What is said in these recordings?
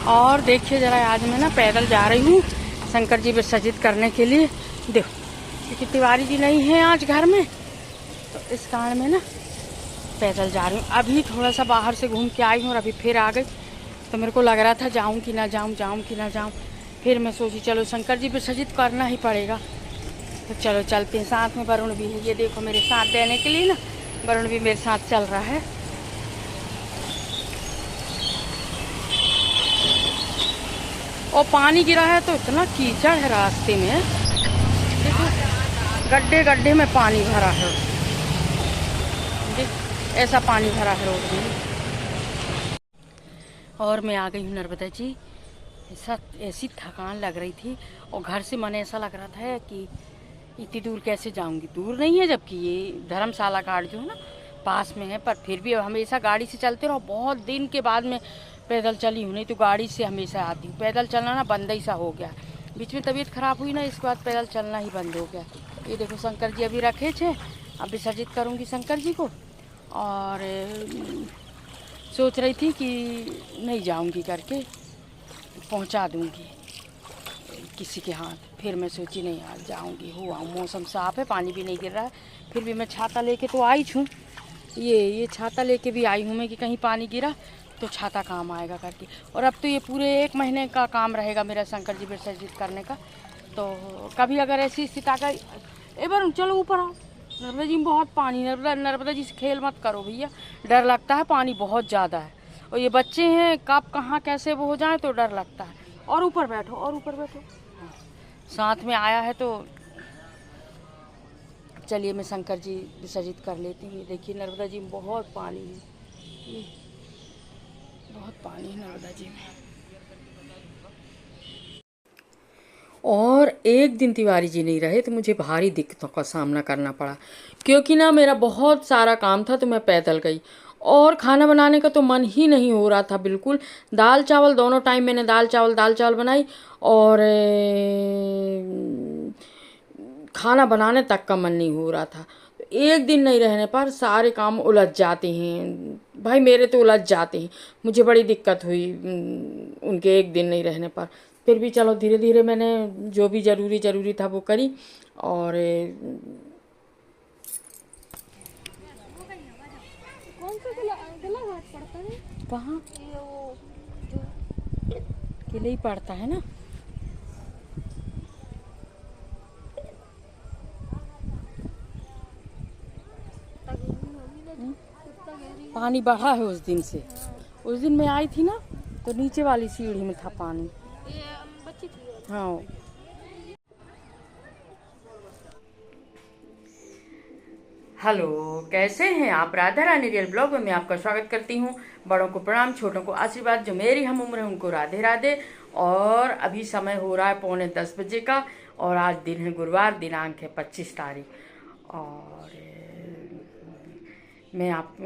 और देखिए ज़रा, आज मैं ना पैदल जा रही हूँ शंकर जी विसर्जित करने के लिए। देखो क्योंकि तिवारी जी नहीं है आज घर में, तो इस कारण में ना पैदल जा रही हूँ। अभी थोड़ा सा बाहर से घूम के आई हूँ और अभी फिर आ गई। तो मेरे को लग रहा था जाऊँ कि ना जाऊँ, जाऊँ कि ना जाऊँ। फिर मैं सोची चलो शंकर जी विसर्जित करना ही पड़ेगा, तो चलो चलते हैं। साथ में वरुण भी है, ये देखो मेरे साथ देने के लिए ना वरुण भी मेरे साथ चल रहा है। और पानी गिरा है तो इतना कीचड़ है रास्ते में, देखो गड्ढे गड्ढे में पानी भरा है। देख ऐसा पानी भरा है रोड में। और मैं आ गई हूँ नर्मदा जी। ऐसी थकान लग रही थी और घर से मन ऐसा लग रहा था कि इतनी दूर कैसे जाऊंगी। दूर नहीं है, जबकि ये धर्मशाला घाट जो है ना पास में है, पर फिर भी हमेशा गाड़ी से चलते रहो। बहुत दिन के बाद में पैदल चली हूँ, नहीं तो गाड़ी से हमेशा आती हूँ। पैदल चलना ना बंद ही सा हो गया। बीच में तबीयत खराब हुई ना, इसके बाद पैदल चलना ही बंद हो गया। ये देखो शंकर जी अभी रखे थे, अब विसर्जित करूँगी शंकर जी को। और सोच रही थी कि नहीं जाऊँगी करके पहुँचा दूँगी किसी के हाथ। फिर मैं सोची नहीं आज जाऊँगी, हुआ मौसम साफ़ है, पानी भी नहीं गिर रहा है। फिर भी मैं छाता लेके तो आई हूँ, ये छाता लेके भी आई हूँ मैं कि कहीं पानी गिरा तो छाता काम आएगा करके। और अब तो ये पूरे 1 महीने का काम रहेगा मेरा शंकर जी विसर्जित करने का। तो कभी अगर ऐसी स्थिति आ गई, एक बार चलो ऊपर आओ, नर्मदा जी में बहुत पानी। नर्मदा जी से खेल मत करो भैया, डर लगता है, पानी बहुत ज़्यादा है। और ये बच्चे हैं, कब कहाँ कैसे वो हो जाए तो डर लगता है। और ऊपर बैठो, और ऊपर बैठो। साथ में आया है तो चलिए मैं शंकर जी विसर्जित कर लेती हूँ। देखिए नर्मदा जी में बहुत पानी है, बहुत पानी है नर्मदा जी में। और एक दिन तिवारी जी नहीं रहे तो मुझे भारी दिक्कतों का सामना करना पड़ा, क्योंकि ना मेरा बहुत सारा काम था तो मैं पैदल गई। और खाना बनाने का तो मन ही नहीं हो रहा था बिल्कुल। दाल चावल दोनों टाइम मैंने दाल चावल बनाई, और खाना बनाने तक का मन नहीं हो रहा था। एक दिन नहीं रहने पर सारे काम उलझ जाते हैं भाई, मेरे तो उलझ जाते हैं। मुझे बड़ी दिक्कत हुई उनके एक दिन नहीं रहने पर। फिर भी चलो धीरे धीरे मैंने जो भी ज़रूरी था वो करी। और कौन सा किला घाट पड़ता है? कहाँ ये वो जो किले ही पड़ता है ना। पानी बढ़ा है उस दिन से। उस दिन मैं आई थी ना तो नीचे वाली सीढ़ी में था पानी। ये बच्ची थी। हाँ। हेलो, कैसे हैं आप? राधा रानी रियल ब्लॉग में मैं आपका स्वागत करती हूँ। बड़ों को प्रणाम, छोटों को आशीर्वाद। जो मेरी हम उम्र है उनको राधे राधे। और अभी समय हो रहा है 9:45 बजे का, और आज दिन है गुरुवार, दिनांक है 25 तारीख। और मैं आप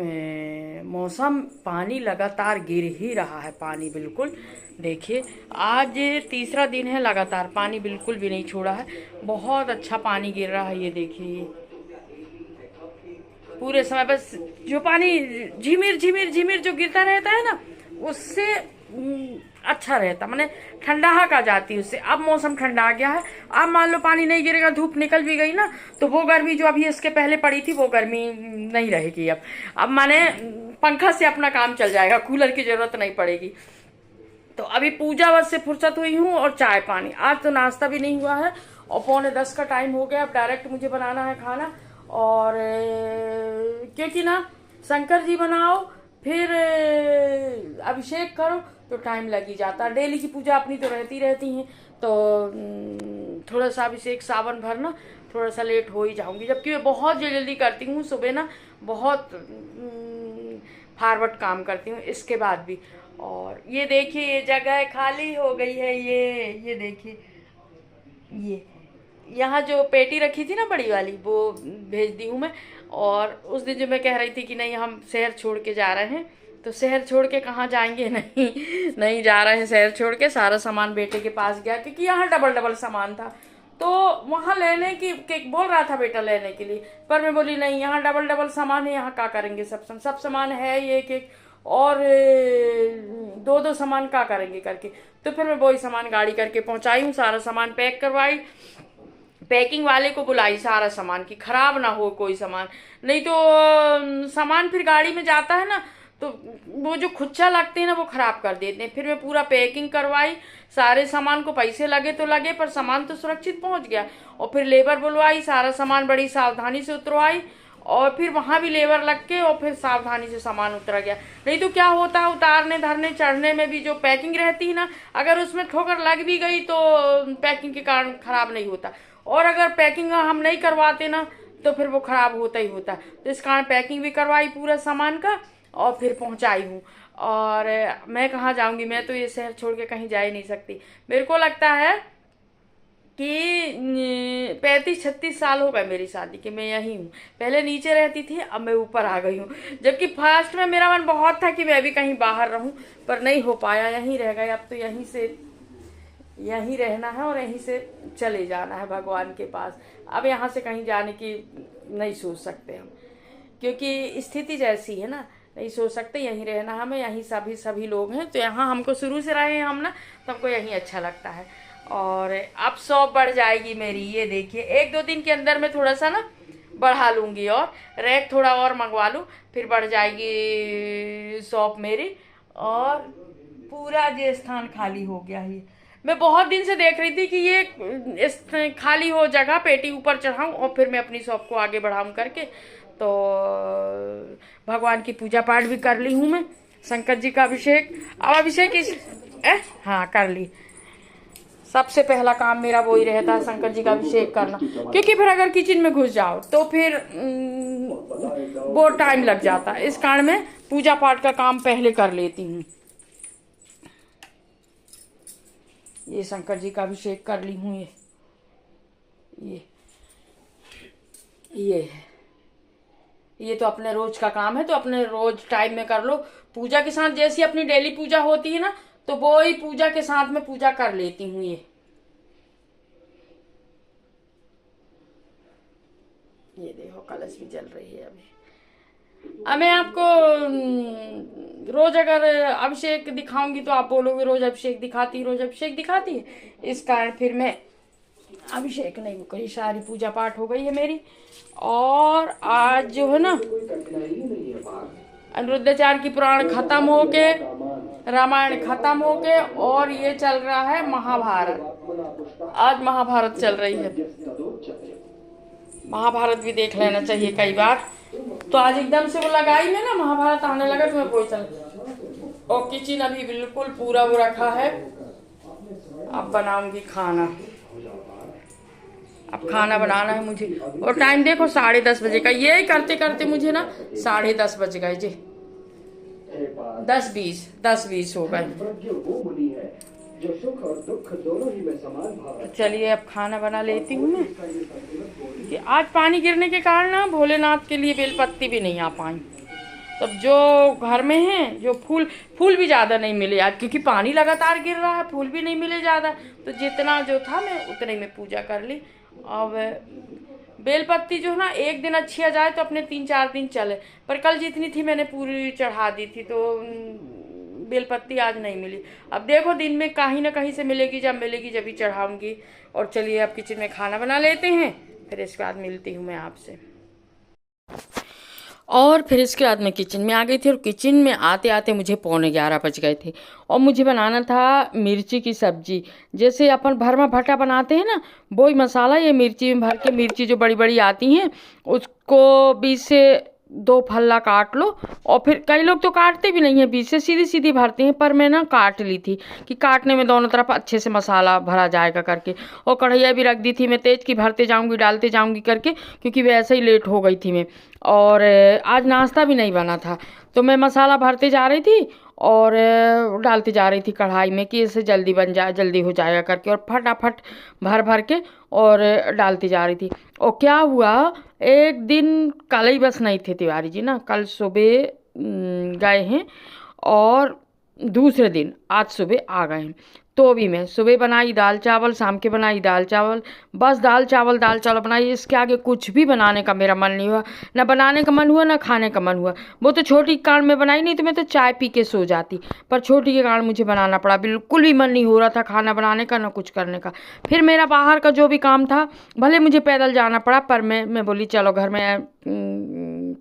मौसम, पानी लगातार गिर ही रहा है, पानी बिल्कुल। देखिए आज तीसरा दिन है लगातार पानी बिल्कुल भी नहीं छोड़ा है। बहुत अच्छा पानी गिर रहा है, ये देखिए पूरे समय। बस जो पानी झिमिर झिमिर झिमिर जो गिरता रहता है ना, उससे अच्छा रहता, माने ठंडाहट आ जाती है उससे। अब मौसम ठंडा आ गया है। अब मान लो पानी नहीं गिरेगा, धूप निकल भी गई ना, तो वो गर्मी जो अभी इसके पहले पड़ी थी वो गर्मी नहीं रहेगी। अब माने पंखा से अपना काम चल जाएगा, कूलर की जरूरत नहीं पड़ेगी। तो अभी पूजा वत से फुर्सत हुई हूँ और चाय पानी। आज तो नाश्ता भी नहीं हुआ है और 9:45 का टाइम हो गया। अब डायरेक्ट मुझे बनाना है खाना। और क्योंकि ना शंकर जी बनाओ, फिर अभिषेक करो तो टाइम लग ही जाता है। डेली की पूजा अपनी तो रहती है, तो थोड़ा सा अभिषेक सावन भर ना थोड़ा सा लेट हो ही जाऊंगी। जबकि मैं बहुत जल्दी करती हूँ, सुबह ना बहुत फॉरवर्ड काम करती हूँ इसके बाद भी। और ये देखिए ये जगह खाली हो गई है। ये देखिए, ये यहाँ जो पेटी रखी थी ना बड़ी वाली, वो भेज दी हूँ मैं। और उस दिन जो मैं कह रही थी कि नहीं हम शहर छोड़ के जा रहे हैं, तो शहर छोड़ के कहाँ जाएंगे, नहीं नहीं जा रहे हैं शहर छोड़ के। सारा सामान बेटे के पास गया, क्योंकि यहाँ डबल डबल सामान था। तो वहाँ लेने की बोल रहा था बेटा लेने के लिए, पर मैं बोली नहीं, यहाँ डबल डबल सामान है, यहाँ क्या करेंगे। सब सामान है ये एक एक। और दो दो सामान का करेंगे करके। तो फिर मैं वही सामान गाड़ी करके पहुंचाई हूँ, सारा सामान पैक करवाई, पैकिंग वाले को बुलाई सारा सामान की खराब ना हो कोई सामान, नहीं तो सामान फिर गाड़ी में जाता है ना तो वो जो खुच्चा लगते हैं ना वो खराब कर देते हैं। फिर मैं पूरा पैकिंग करवाई, सारे सामान को पैसे लगे तो लगे पर सामान तो सुरक्षित पहुंच गया। और फिर लेबर बुलवाई, सारा सामान बड़ी सावधानी से उतरवाई, और फिर वहां भी लेबर लग के और फिर सावधानी से सामान उतरा गया। नहीं तो क्या होता है, उतारने धरने चढ़ने में भी जो पैकिंग रहती है ना, अगर उसमें ठोकर लग भी गई तो पैकिंग के कारण खराब नहीं होता, और अगर पैकिंग हम नहीं करवाते ना तो फिर वो खराब होता ही होता। तो इस कारण पैकिंग भी करवाई पूरा सामान का और फिर पहुंचाई हूँ। और मैं कहाँ जाऊंगी, मैं तो ये शहर छोड़ के कहीं जा ही नहीं सकती। मेरे को लगता है कि 35-36 साल हो गए मेरी शादी के, मैं यहीं हूँ। पहले नीचे रहती थी, अब मैं ऊपर आ गई हूँ। जबकि फर्स्ट में मेरा मन बहुत था कि मैं भी कहीं बाहर रहूं, पर नहीं हो पाया, यहीं रह गए। अब तो यहीं रहना है और यहीं से चले जाना है भगवान के पास। अब यहाँ से कहीं जाने की नहीं सोच सकते हम, क्योंकि स्थिति जैसी है ना, नहीं सोच सकते, यहीं रहना हमें। यहीं सभी लोग हैं, तो यहाँ हमको शुरू से रहे हैं हम ना, तो हमको यहीं अच्छा लगता है। और अब शॉप बढ़ जाएगी मेरी, ये देखिए 1-2 दिन के अंदर में थोड़ा सा ना बढ़ा लूँगी और रैक थोड़ा और मंगवा लूँ, फिर बढ़ जाएगी शॉप मेरी। और पूरा ये स्थान खाली हो गया है। मैं बहुत दिन से देख रही थी कि ये खाली हो जगह, पेटी ऊपर चढ़ाऊँ और फिर मैं अपनी शॉप को आगे बढ़ाऊँ करके। तो भगवान की पूजा पाठ भी कर ली हूँ मैं, शंकर जी का अभिषेक। अब अभिषेक हाँ कर ली। सबसे पहला काम मेरा वही रहता है, शंकर जी का अभिषेक करना, क्योंकि फिर अगर किचन में घुस जाओ तो फिर बहुत टाइम लग जाता है। इस कारण मैं पूजा पाठ का काम पहले कर लेती हूँ। ये शंकर जी का अभिषेक कर ली हूँ। ये तो अपने रोज का काम है, तो अपने रोज टाइम में कर लो। पूजा के साथ जैसी अपनी डेली पूजा होती है ना, तो वो ही पूजा के साथ में पूजा कर लेती हूँ। ये देखो कलश भी जल रही है अभी। अब मैं आपको रोज अगर अभिषेक दिखाऊंगी तो आप बोलोगे रोज अभिषेक दिखाती है। इस कारण फिर मैं अभिषेक नहीं करी, सारी पूजा पाठ हो गई है मेरी। और आज जो है ना अनिरुद्धाचार्य की पुराण खत्म होके, रामायण खत्म होके, और ये चल रहा है महाभारत। आज महाभारत चल रही है, महाभारत भी देख लेना चाहिए कई बार। तो आज एकदम से वो लगाई में ना महाभारत आने लगा तो मैं वही चल। और किचन अभी बिल्कुल पूरा वो रखा है। अब बनाऊंगी खाना, अब खाना बनाना है मुझे। और टाइम देखो 10:30 बजे का, ये करते करते मुझे ना 10:30 बज गए जी। 10:20 हो गए। चलिए अब खाना बना लेती हूँ मैं, कि आज पानी गिरने के कारण ना भोलेनाथ के लिए बेलपत्ती भी नहीं आ पाई। तब जो घर में है, जो फूल भी ज़्यादा नहीं मिले आज, क्योंकि पानी लगातार गिर रहा है, फूल भी नहीं मिले ज़्यादा। तो जितना जो था मैं उतने में पूजा कर ली। अब बेलपत्ती जो है ना एक दिन अच्छी आ जाए तो अपने 3-4 दिन चले, पर कल जितनी थी मैंने पूरी चढ़ा दी थी, तो बेलपत्ती आज नहीं मिली। अब देखो दिन में कहीं ना कहीं से मिलेगी, जब मिलेगी जब ही चढ़ाऊंगी। और चलिए अब किचन में खाना बना लेते हैं, फिर इसके बाद मिलती हूँ मैं आपसे। और फिर इसके बाद मैं किचन में आ गई थी, और किचन में आते आते मुझे 11:15 बज गए थे। और मुझे बनाना था मिर्ची की सब्जी, जैसे अपन भरमा भटा बनाते हैं ना, वही मसाला ये मिर्ची में भर के, मिर्ची जो बड़ी बड़ी आती हैं उसको बीच से 2 फल्ला काट लो। और फिर कई लोग तो काटते भी नहीं है, बीच से सीधी सीधी भरते हैं, पर मैं ना काट ली थी कि काटने में दोनों तरफ अच्छे से मसाला भरा जाएगा करके। और कढ़ैया भी रख दी थी मैं तेज की, भरते जाऊंगी डालते जाऊंगी करके, क्योंकि वैसे ही लेट हो गई थी मैं। और आज नाश्ता भी नहीं बना था, तो मैं मसाला भरते जा रही थी और डालती जा रही थी कढ़ाई में कि इससे जल्दी बन जाए, जल्दी हो जाएगा करके। और फटाफट भर भर के और डालती जा रही थी। और क्या हुआ, एक दिन कल ही बस नहीं थे तिवारी जी ना, कल सुबह गए हैं और दूसरे दिन आज सुबह आ गए हैं। तो भी मैं सुबह बनाई दाल चावल, शाम के बनाई दाल चावल, बस दाल चावल बनाई। इसके आगे कुछ भी बनाने का मेरा मन नहीं हुआ, ना बनाने का मन हुआ ना खाने का मन हुआ। वो तो छोटी के कारण मैं बनाई नहीं तो मैं तो चाय पी के सो जाती, पर छोटी के कारण मुझे बनाना पड़ा। बिल्कुल भी मन नहीं हो रहा था खाना बनाने का ना कुछ करने का। फिर मेरा बाहर का जो भी काम था, भले मुझे पैदल जाना पड़ा, पर मैं बोली चलो घर में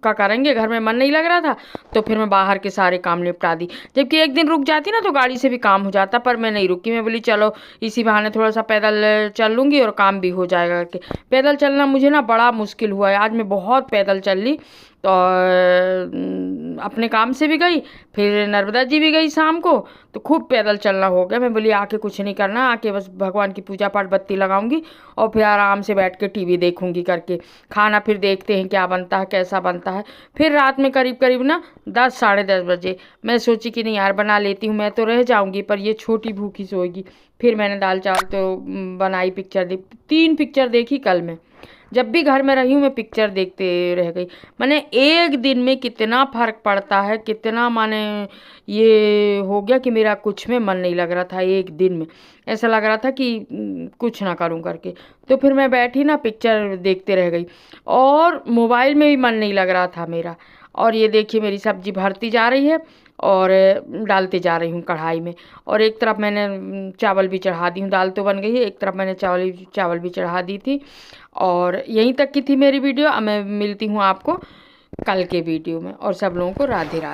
का करेंगे, घर में मन नहीं लग रहा था तो फिर मैं बाहर के सारे काम निपटा दी। जबकि एक दिन रुक जाती ना तो गाड़ी से भी काम हो जाता, पर मैं नहीं रुकी। मैं बोली चलो इसी बहाने थोड़ा सा पैदल चल लूँगी और काम भी हो जाएगा करके। पैदल चलना मुझे ना बड़ा मुश्किल हुआ है, आज मैं बहुत पैदल चल ली। तो अपने काम से भी गई, फिर नर्मदा जी भी गई शाम को, तो खूब पैदल चलना हो गया। मैं बोली आके कुछ नहीं करना, आके बस भगवान की पूजा पाठ बत्ती लगाऊंगी और फिर आराम से बैठ के टीवी देखूंगी करके। खाना फिर देखते हैं क्या बनता है कैसा बनता है। फिर रात में करीब करीब ना 10 साढ़े 10 बजे मैं सोची कि नहीं यार बना लेती हूँ, मैं तो रह जाऊँगी पर ये छोटी भूखी सोएगी। फिर मैंने दाल चावल तो बनाई, पिक्चर देख 3 पिक्चर देखी कल मैं। जब भी घर में रही हूँ मैं पिक्चर देखते रह गई। माने एक दिन में कितना फ़र्क पड़ता है, कितना माने ये हो गया कि मेरा कुछ में मन नहीं लग रहा था। एक दिन में ऐसा लग रहा था कि कुछ ना करूँ करके। तो फिर मैं बैठी ना पिक्चर देखते रह गई और मोबाइल में भी मन नहीं लग रहा था मेरा। और ये देखिए मेरी सब्जी भरती जा रही है और डालते जा रही हूँ कढ़ाई में। और एक तरफ मैंने चावल भी चढ़ा दी हूँ, दाल तो बन गई है, एक तरफ मैंने चावल भी चढ़ा दी थी। और यहीं तक की थी मेरी वीडियो। अब मैं मिलती हूँ आपको कल के वीडियो में, और सब लोगों को राधे राधे।